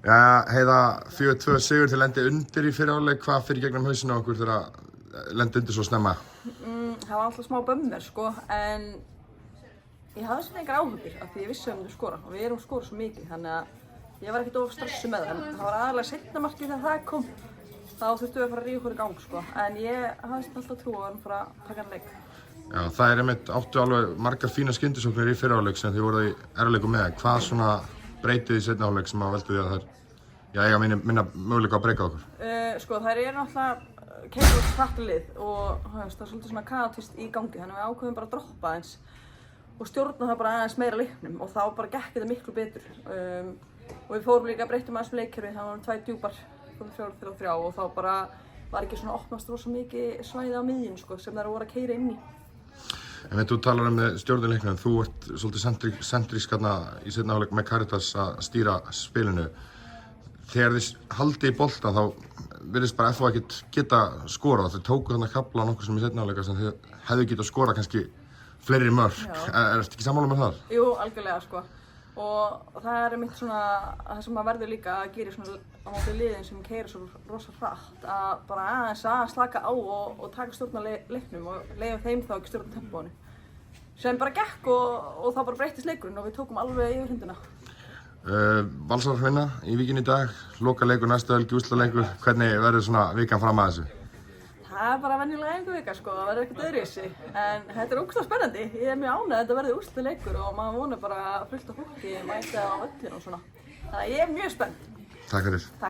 Já, Heiða, 4-2 sigur til lendi undir í fyrri hálfleik. Hvað fyrir gegnum hausinu á okkur þegar lendi undir svo snemma? Það var alltaf smá bömmur sko, en ég hafði svona engar áhyggjur af því ég vissi að við myndum skora og við erum skorað svo mikið, þannig að ég var ekkert of stressuð með það. En það var aðalega seinna markið þegar það kom. Þá þurftum við að fara að rífa okkur í gang sko, en ég hafði alltaf trú á að fara að taka hann leik. Já, það einmitt áttu alveg margar fína skyndisóknir í fyrri hálfleik sem þið voruð í erfiðleikum með. Hvað svona breytið í seinni hálfleik sem að veldu því að þær eiga minna möguleika að breyka okkur? Sko, þær eru náttúrulega keyrur hratt lið og það er svolítið svona kaotist í gangi, þannig að við ákveðum bara að droppa aðeins og stjórna það bara aðeins meira leiknum og þá bara gekk þetta miklu betur. Og við fórum líka að breytum aðeins leikkerfi, það var 2 djúpar, 4-3-3 og þá bara var ekki svona opnast rosa mikið svæði á miðjun sko, sem þær voru að keyra inn í. En þú talar stjórnuleiknum, þú ert svolítið sentrísk í seinni hálfleik með Caritas að stýra spilinu. Þegar þið haldið í boltann þá virðist bara FH ekkert geta skorað. Þið tóku þarna kafla nokkur sem í seinni hálfleika sem þið hefðu getað skorað kannski fleiri mörk. Ertu ekki sammála með það? Jú, algjörlega sko. Og það er einmitt svona það sem maður verður líka að gera svona á móti liðin sem keyra svo rosa hratt, að bara aðeins að slaka á og taka stjórn á leiknum og leyfa þeim þá ekki stjórn á tempóinu. Sem bara gekk og þá bara breyttist leikurinn og við tókum alveg yfir hrundina. Valsar vinna í Víkinni í dag, lokaleikur næstu helgi, úrslitaleikur. Hvernig verður svona vikan fram að þessu? Það er bara venjulega æfingavika sko, það verður ekkert öðruvísi. En þetta er ógeðslega spennandi. Ég er mjög ánægð að þetta verði úrslitaleikur og maður vonar bara fullt af fólki mæta á völlinn og svona. Þannig að ég er mjög spennt. Takk fyrir.